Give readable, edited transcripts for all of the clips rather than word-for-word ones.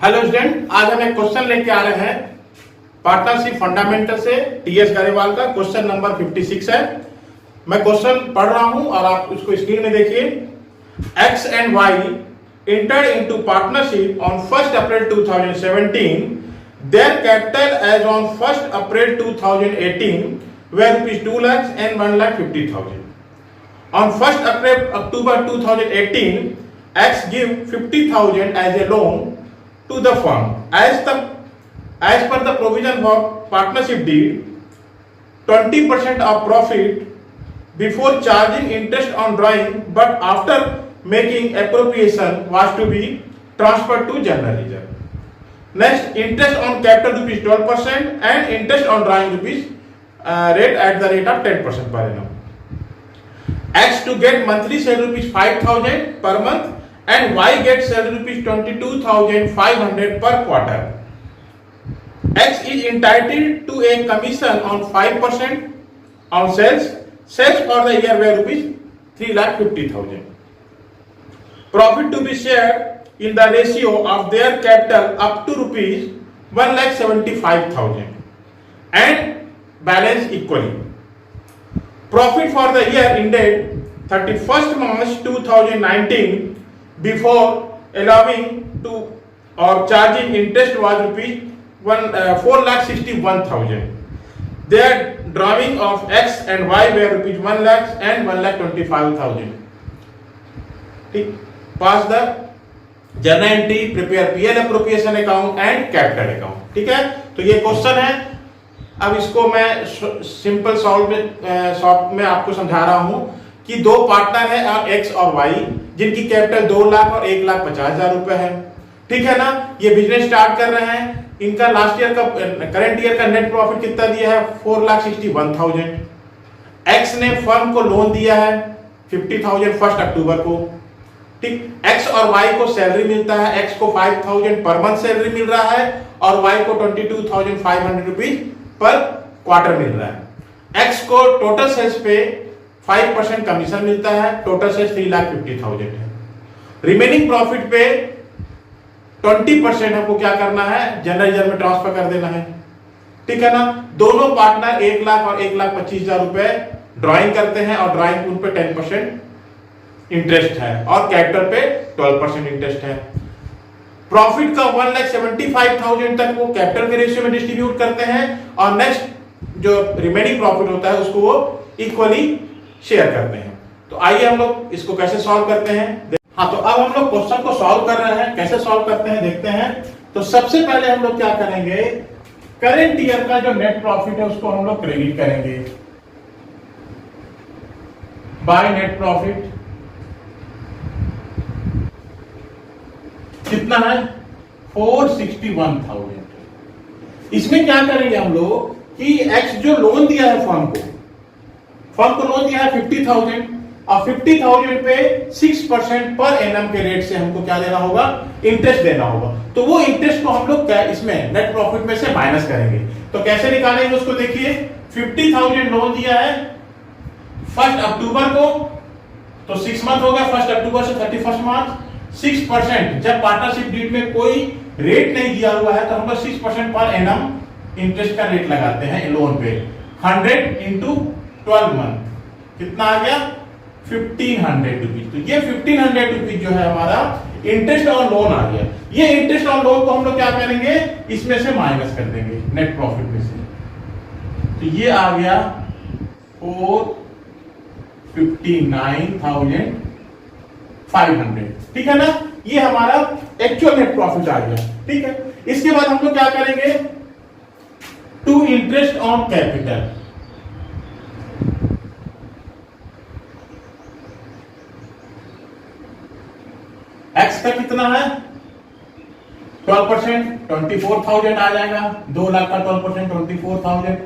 Hello student, आज हम एक क्वेश्चन लेके आ रहे हैं पार्टनरशिप फंडामेंटल से टीएस गरेवाल का। क्वेश्चन नंबर 56 है। मैं क्वेश्चन पढ़ रहा हूं और आप उसको स्क्रीन में देखिए। X and Y entered into partnership on 1st April 2017. Their capital as on 1st April 2018 were rupees 2 lakhs and 1,50,000. On 1st October 2018, X give 50,000 as a loan to the firm. As per the provision of partnership deed, 20% of profit before charging interest on drawing, but after making appropriation was to be transferred to general reserve. Next, interest on capital rupees 12% and interest on drawing rupees rate at the rate of 10% per annum. X to get monthly salary rupees 5,000 per month and Y gets salary rupees 22,500 per quarter. X is entitled to a commission on 5% on sales. Sales for the year were rupees 3,50,000. Profit to be shared in the ratio of their capital up to rupees 1,75,000 and balance equally. Profit for the year ended 31st March 2019 before allowing to or charging interest was rupees 4,61,000. Their drawing of X and Y were rupees 1 lakh and 1,25,000. Pass the journal entry, prepare PL appropriation account and capital account. ठीक है, तो ये question है। अब इसको मैं simple solve में आपको समझा रहा हूं कि दो पार्टनर है एक्स और वाई, जिनकी कैपिटल 2 लाख और 1,50,000 रुपए है। ठीक है ना, ये बिजनेस स्टार्ट कर रहे हैं। इनका लास्ट ईयर का करंट ईयर का नेट प्रॉफिट कितना दिया है? 4,61,000। एक्स ने फर्म को लोन दिया है 50,000 1 अक्टूबर को। ठीक, एक्स और वाई को सैलरी मिलता है। एक्स को 5,000 पर मंथ सैलरी मिल रहा है और वाई को 22,500 रुपीज पर क्वार्टर मिल रहा है। एक्स को टोटल सेल्स पे 5% कमीशन मिलता है। टोटल सेल्स 3,50,000 है। रिमेनिंग प्रॉफिट पे 20% हमको क्या करना है? जनरल रिजर्व में ट्रांसफर कर देना है। ठीक है ना, दोनों पार्टनर 1 लाख और 1,25,000 रुपए ड्राइंग करते हैं और ड्राइंग उन पे 10% इंटरेस्ट है और कैपिटल पे 12% इंटरेस्ट है। प्रॉफिट का 1,75,000 तक वो कैपिटल के रेशियो में डिस्ट्रीब्यूट करते हैं और नेक्स्ट जो रिमेनिंग प्रॉफिट होता है उसको वो इक्वली शेयर करते हैं। तो आइए हम लोग इसको कैसे सॉल्व करते हैं। हाँ, तो अब हम लोग क्वेश्चन को सॉल्व कर रहे हैं। कैसे सॉल्व करते हैं देखते हैं। तो सबसे पहले हम लोग क्या करेंगे, करंट ईयर का जो नेट प्रॉफिट है उसको हम लोग क्रेडिट करेंगे बाय नेट प्रॉफिट। कितना है? 461,000। इसमें क्या करेंगे हम लोग कि एक्स जो लोन दिया है फर्म को लोन दिया है 50,000 और 50,000 पे 6% पर एनम के रेट से हमको क्या देना होगा? इंटरेस्ट देना होगा। तो वो इंटरेस्ट को हम लोग क्या इसमें नेट प्रॉफिट में से माइनस करेंगे। तो कैसे निकालेंगे उसको देखिए। 50,000 लोन दिया है 1 अक्टूबर को, तो 6 मंथ हो गया 1 अक्टूबर से 31 मार्च। 6% जब पार्टनरशिप डीड में कोई रेट नहीं दिया हुआ है तो हम लोग 6% पर एनम इंटरेस्ट का रेट लगाते हैं लोन पे। 100 इंटू 12 मंथ कितना आ गया? 1,500 रुपीज। तो ये 1,500 रुपीज जो है हमारा इंटरेस्ट ऑन लोन आ गया। ये इंटरेस्ट ऑन लोन को हम लोग क्या करेंगे? इसमें से माइनस कर देंगे नेट प्रॉफिट में से। तो ये आ गया 459,500। ठीक है ना, ये हमारा एक्चुअल नेट प्रॉफिट आ गया। ठीक है, इसके बाद हम लोग क्या करेंगे? To interest on capital. X का कितना है? 12%, 24,000 आ जाएगा। 2 लाख का 12% 24,000।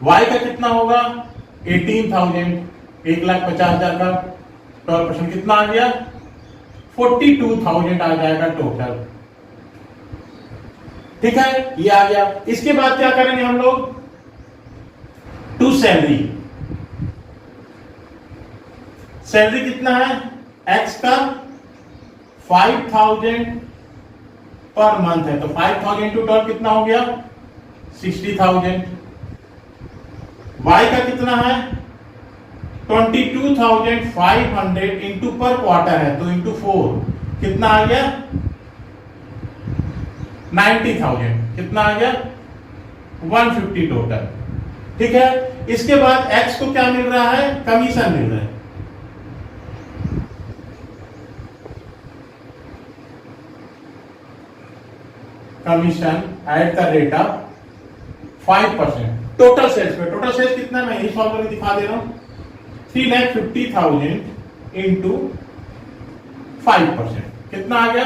वाई का कितना होगा? 18,000। 1,50,000 का 12% कितना आ गया? 42,000 आ जाएगा टोटल। ठीक है, ये आ गया। इसके बाद क्या करेंगे हम लोग? To salary. सैलरी कितना है? एक्स का 5,000 पर मंथ है, तो 5000 टू 12 कितना हो गया 60,000। y का कितना है 22,500 इंटू पर क्वार्टर है तो इंटू 4 कितना आ गया 90,000। कितना आ गया 150 टोटल। ठीक है, इसके बाद x को क्या मिल रहा है कमीशन मिल रहा है। Commission at the rate of 5%। Total sales पे, टोटल सेल्स कितना मैं यही सॉल्व करके दिखा दे रहा हूं 3,50,000 इंटू 5% कितना आ गया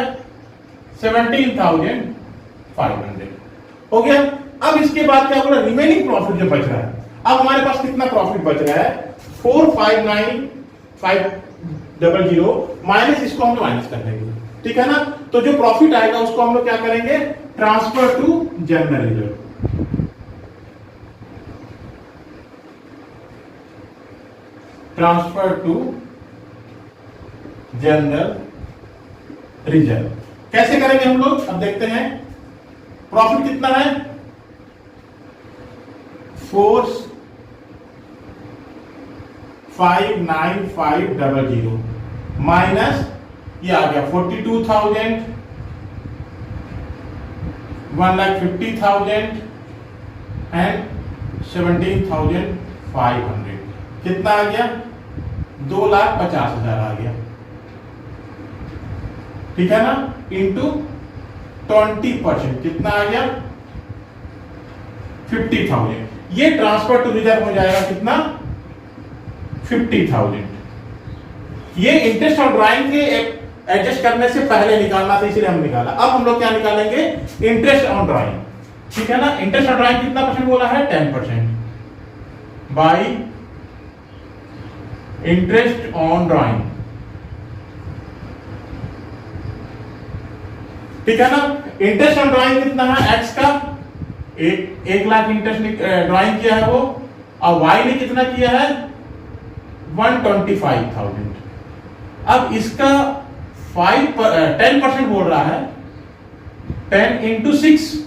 17,500 हो गया। अब इसके बाद क्या बोला रिमेनिंग प्रॉफिट जो बच रहा है, अब हमारे पास कितना प्रॉफिट बच रहा है 459,500 माइनस इसको हम माइनस कर देंगे। ठीक है ना, तो जो प्रॉफिट आएगा उसको हम लोग क्या करेंगे transfer to general reserve. Transfer to general reserve कैसे करेंगे हम लोग अब देखते हैं। प्रॉफिट कितना है 459,500 माइनस ये आ गया 42,000 1,50,000 एंड 17,500 कितना आ गया 2,50,000 आ गया। ठीक है ना, इंटू 20% कितना आ गया 50,000। ये ट्रांसफर टू रिजर्व हो जाएगा कितना 50,000। ये इंटरेस्ट ऑन ड्राइंग के एडजस्ट करने से पहले निकालना था इसलिए हम निकाला। अब हम लोग क्या निकालेंगे इंटरेस्ट ऑन ड्राइंग। ठीक है ना, इंटरेस्ट ऑन ड्राइंग कितना परसेंट बोला है 10% बाई इंटरेस्ट ऑन ड्राइंग। ठीक है ना, इंटरेस्ट ऑन ड्राइंग कितना है एक्स का 1 लाख इंटरेस्ट ड्राइंग किया है वो, और वाई ने कितना किया है 125,000। अब इसका 10% बोल रहा है 10 इंटू 6।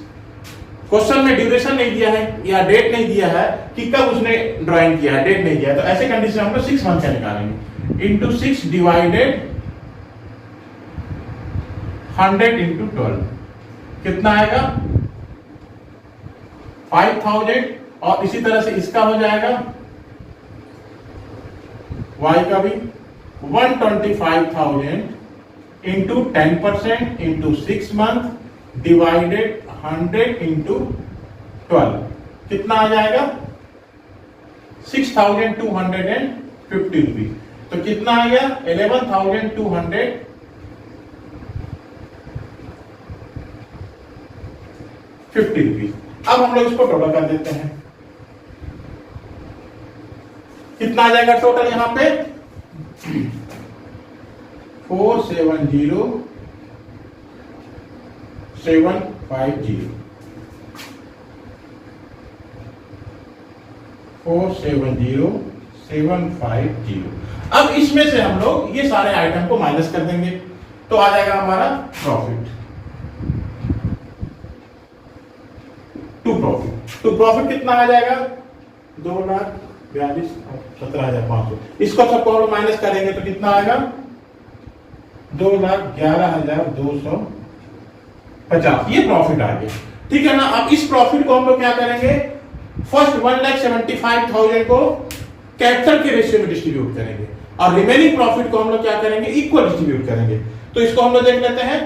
क्वेश्चन में ड्यूरेशन नहीं दिया है या डेट नहीं दिया है कि कब उसने ड्राइंग किया है, डेट नहीं दिया है, तो ऐसे कंडीशन हम लोग 6 मंथ का निकालेंगे इंटू 6 डिवाइडेड 100 इंटू 12 कितना आएगा 5,000। और इसी तरह से इसका हो जाएगा y का भी 125,000 into 10% into 6 month divided 100 into 12 कितना आ जाएगा 6,250 रुपीज। तो कितना आ गया 11,250 रुपीज। अब हम लोग इसको टोटल कर देते हैं कितना आ जाएगा टोटल यहां पे 470,750 470,750। अब इसमें से हम लोग ये सारे आइटम को माइनस कर देंगे तो आ जाएगा हमारा प्रॉफिट टू प्रॉफिट कितना आ जाएगा 2,42,17,500। इसको सबको हम लोग माइनस करेंगे तो कितना आएगा 2,11,250। ये प्रॉफिट आ गया। ठीक है ना, अब इस प्रॉफिट को हम लोग क्या करेंगे फर्स्ट 1,75,000 को कैपिटल के रेशियो में डिस्ट्रीब्यूट करेंगे और रिमेनिंग प्रॉफिट को हम लोग क्या करेंगे इक्वल डिस्ट्रीब्यूट करेंगे। तो इसको हम लोग देख लेते हैं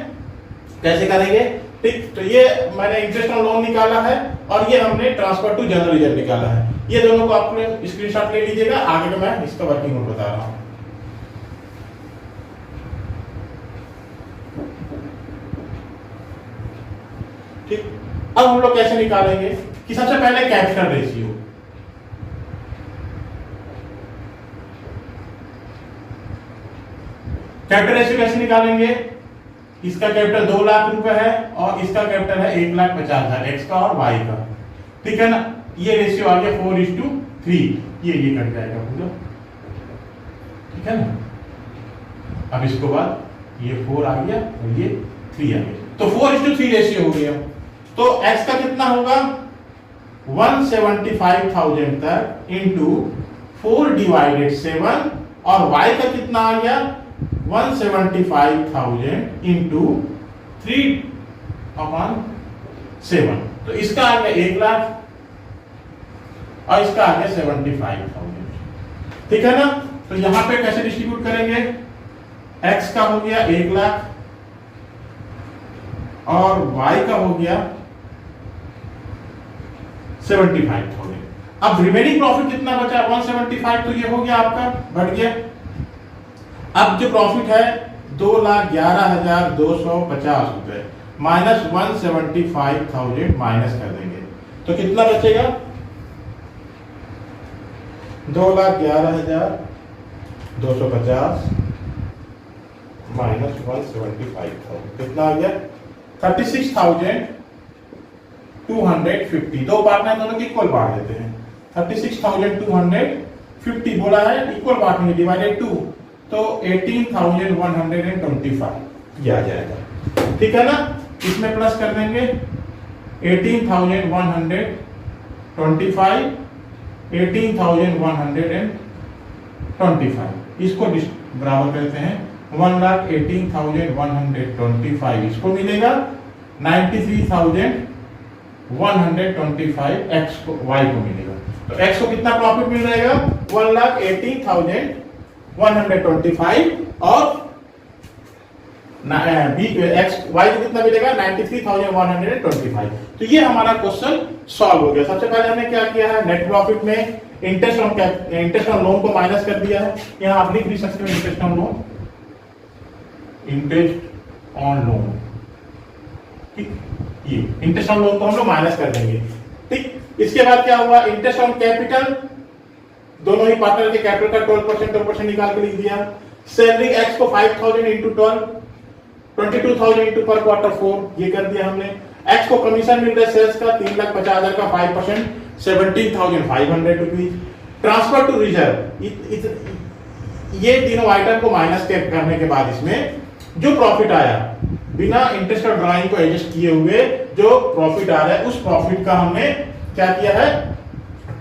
कैसे करेंगे। ठीक, तो ये मैंने इंटरेस्ट ऑन लोन निकाला है और ये हमने ट्रांसफर टू जनरल रिजर्व निकाला है। ये दोनों को आपने स्क्रीनशॉट ले लीजिएगा, आगे का मैं इसका वर्किंग नोट बता रहा हूं। ठीक, अब हम लोग कैसे निकालेंगे कि सबसे पहले कैपिटल रेशियो। कैपिटल रेशियो कैसे निकालेंगे, इसका कैपिटल 2 लाख रुपए है और इसका कैपिटल है 1,50,000 एक्स का और वाई का। ठीक है ना, ये रेशियो आ गया 4:3, ये कट जाएगा पूरा। ठीक है ना, अब इसको बाद ये 4 आ गया और ये 3 आ गया। तो तो 4:3 रेशियो हो गया। तो x का कितना होगा 175,000 तक इंटू 4 डिवाइडेड 7 और y का कितना आ गया 175,000 इंटू 3/7। तो इसका आ गया 1 लाख और इसका आ गया 75,000। ठीक है ना। तो यहां पे कैसे डिस्ट्रीब्यूट करेंगे, x का हो गया 1 लाख और y का हो गया 75,000। अब रिमेनिंग प्रॉफिट कितना बचा 175, तो ये हो गया आपका बढ़ गया। अब जो प्रॉफिट है 2,11,250 रुपए माइनस 175,000 माइनस कर देंगे तो कितना बचेगा 2,11,250 माइनस 175,000 कितना आ गया 36,250। दो पार्टनर दोनों की इक्वल बांट देते हैं। 36,250 बोला है इक्वल बांटेंगे डिवाइडेड 2 तो 18,125 ये आ जाएगा। ठीक है ना। इसमें प्लस कर देंगे 18,125 18,125 इसको बराबर करते हैं 1,18,125 इसको मिलेगा 93,125 x को y को मिलेगा। तो x को कितना प्रॉफिट मिल जाएगा 1,18,125 और x y को कितना मिलेगा 93,125। तो ये हमारा क्वेश्चन सॉल्व हो गया। सबसे पहले हमने क्या किया है नेट प्रॉफिट में इंटरेस्ट ऑन लोन को माइनस कर दिया है। यहां आप लिख भी सकते हो इंटरेस्ट ऑन लोन ये इंटरेस्ट ऑन लोन को हम लोग माइनस कर देंगे। ठीक। इसके बाद क्या हुआ इंटरेस्ट ऑन कैपिटल दोनों ही पार्टनर के कैपिटल का 12% निकाल के लिख दिया। सैलरी x को 5,000 इंटू 12 22,000 इंटू पर क्वार्टर 4 ये कर दिया हमने। x को कमीशन मिल रहा है सेल्स का 3,50,000 का 5% 17,500 रुपीज। ट्रांसफर टू रिजर्व ये तीनों आइटम को माइनस करने के बाद इसमें जो प्रॉफिट आया बिना इंटरेस्ट और ड्राइंग को एडजस्ट किए हुए जो प्रॉफिट आ रहा है उस प्रॉफिट का हमने क्या किया है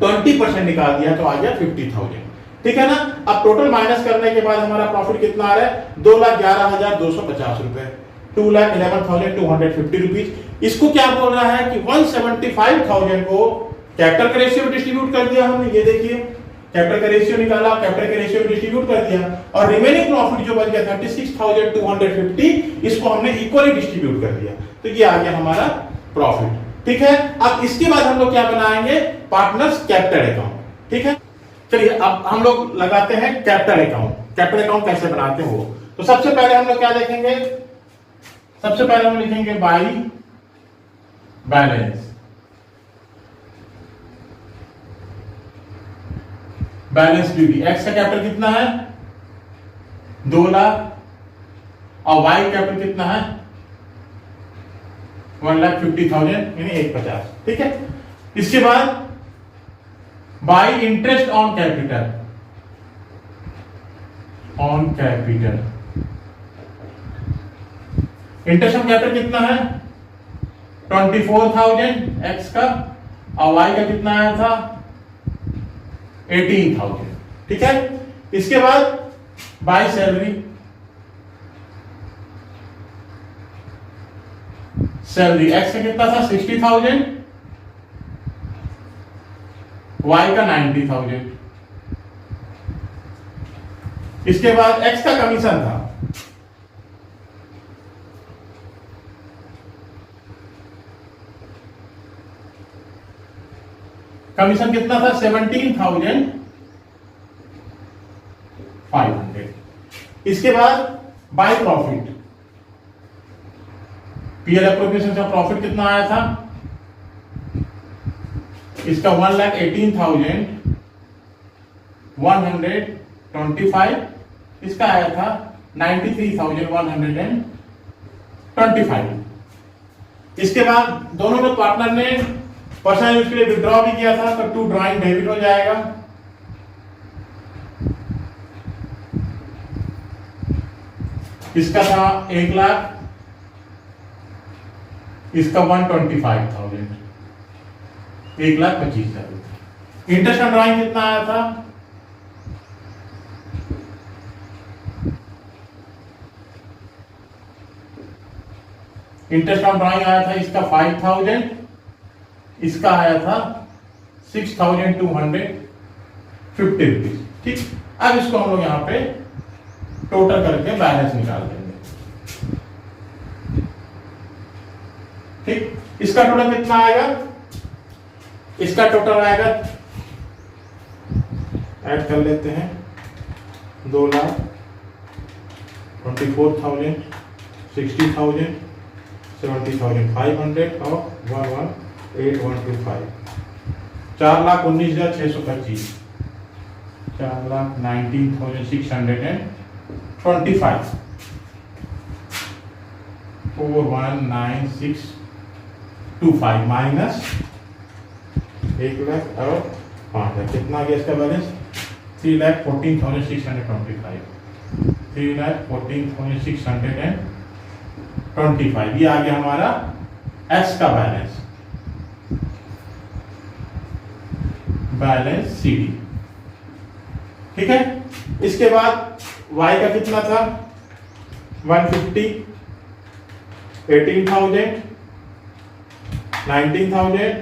20% निकाल दिया तो आ गया 50,000। ठीक है ना। अब टोटल माइनस करने के बाद हमारा प्रॉफिट कितना आ रहा है 2,11,250 रुपए 2,11,250 रुपीज। इसको क्या बोल रहा है कि 175,000 को कैपिटल का रेशियो में डिस्ट्रीब्यूट कर दिया हमने। ये देखिए कैपिटल का रेशियो निकाला कैपिटल के रेशियो में डिस्ट्रीब्यूट कर दिया और रिमेनिंग प्रॉफिट जो बच गया 36,250 इसको हमने इक्वली डिस्ट्रीब्यूट कर दिया तो ये आ गया हमारा प्रॉफिट। ठीक है। अब इसके बाद हम लोग क्या बनाएंगे पार्टनर्स कैपिटल अकाउंट। ठीक है। चलिए अब हम लोग लगाते हैं कैपिटल अकाउंट। कैपिटल अकाउंट कैसे बनाते हो तो सबसे पहले हम लोग क्या देखेंगे सबसे पहले हम लिखेंगे बाय बैलेंस ड्यूटी। एक्स का कैपिटल कितना है 2 लाख और वाई कैपिटल कितना है 1,50,000 यानी 150। ठीक है। इसके बाद bye interest on capital interest on capital कितना है 24,000 एक्स का और वाई का कितना आया था 18,000। ठीक है। इसके बाद बाय सैलरी एक्स का कितना था 60,000 वाई का 90,000। इसके बाद एक्स का कमीशन था कमीशन कितना था 17,500। इसके बाद बाय प्रॉफिट पीएल एप्रोप्रिएशन का प्रॉफिट कितना आया था इसका 1,18,125 इसका आया था 93,125। इसके बाद दोनों में पार्टनर ने पर्सनल यूज के लिए विड्रॉ भी किया था तो 2 ड्राइंग डेबिट हो जाएगा। इसका था 1 लाख इसका 125,000, 1,25,000 रुपये। इंटरेस्ट ऑन ड्राइंग कितना आया था? इंटरेस्ट ऑन ड्राइंग आया था इसका 5,000, इसका आया था 6,250 रुपीज। ठीक, अब इसको हम लोग यहाँ पे टोटल करके बैलेंस निकाल देंगे। ठीक, इसका टोटल कितना आएगा? इसका टोटल आएगा, ऐड कर लेते हैं, 2,24,000, 60,000, 70,500 और 1,18,125, 4,19,625, 4,19,625, 4,19,625 माइनस 1,00,000 और 5,000, कितना आ गया इसका बैलेंस? 3,14,625, 3,14,625। ये आ गया हमारा एक्स का बैलेंस, बैलेंस सीडी। ठीक है, इसके बाद वाई का कितना था? 150, 18,000, 19,000,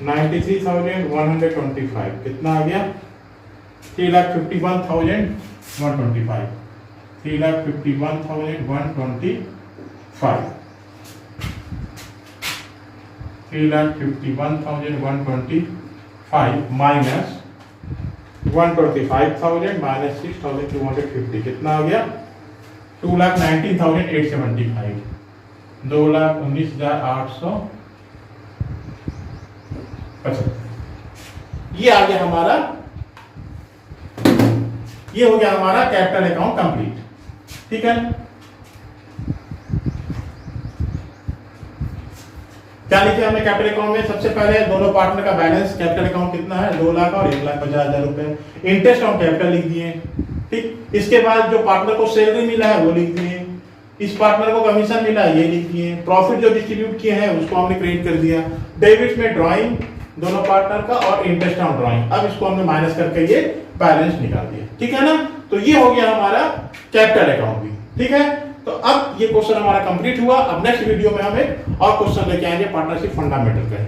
93,125, कितना आ गया? 3,51,125, 3,51,125, 3,51,125 माइनस 125,000 माइनस 6,250, कितना आ गया? 2,19,875, 2,19,875। ये आ गया हमारा, ये हो गया हमारा कैपिटल अकाउंट कंप्लीट। ठीक है, क्या लिखे हमने कैपिटल अकाउंट में? सबसे पहले दोनों पार्टनर का बैलेंस कैपिटल अकाउंट कितना है? 2 लाख और 1,50,000 रुपए। इंटरेस्ट ऑन कैपिटल लिख दिए। ठीक, इसके बाद जो पार्टनर को सैलरी मिला है वो लिख दिए, इस पार्टनर को कमीशन मिला है ये लिख दिए, प्रॉफिट जो डिस्ट्रीब्यूट किए हैं उसको हमने क्रेडिट कर दिया। डेबिट में ड्राइंग दोनों पार्टनर का और इंटरेस्ट ऑन ड्राइंग, अब इसको हमने माइनस करके ये बैलेंस निकाल दिया। ठीक है ना, तो ये हो गया हमारा कैपिटल अकाउंट भी। ठीक है, तो अब ये क्वेश्चन हमारा कंप्लीट हुआ। अब नेक्स्ट वीडियो में हम एक और क्वेश्चन लेके आएंगे पार्टनरशिप फंडामेंटल का।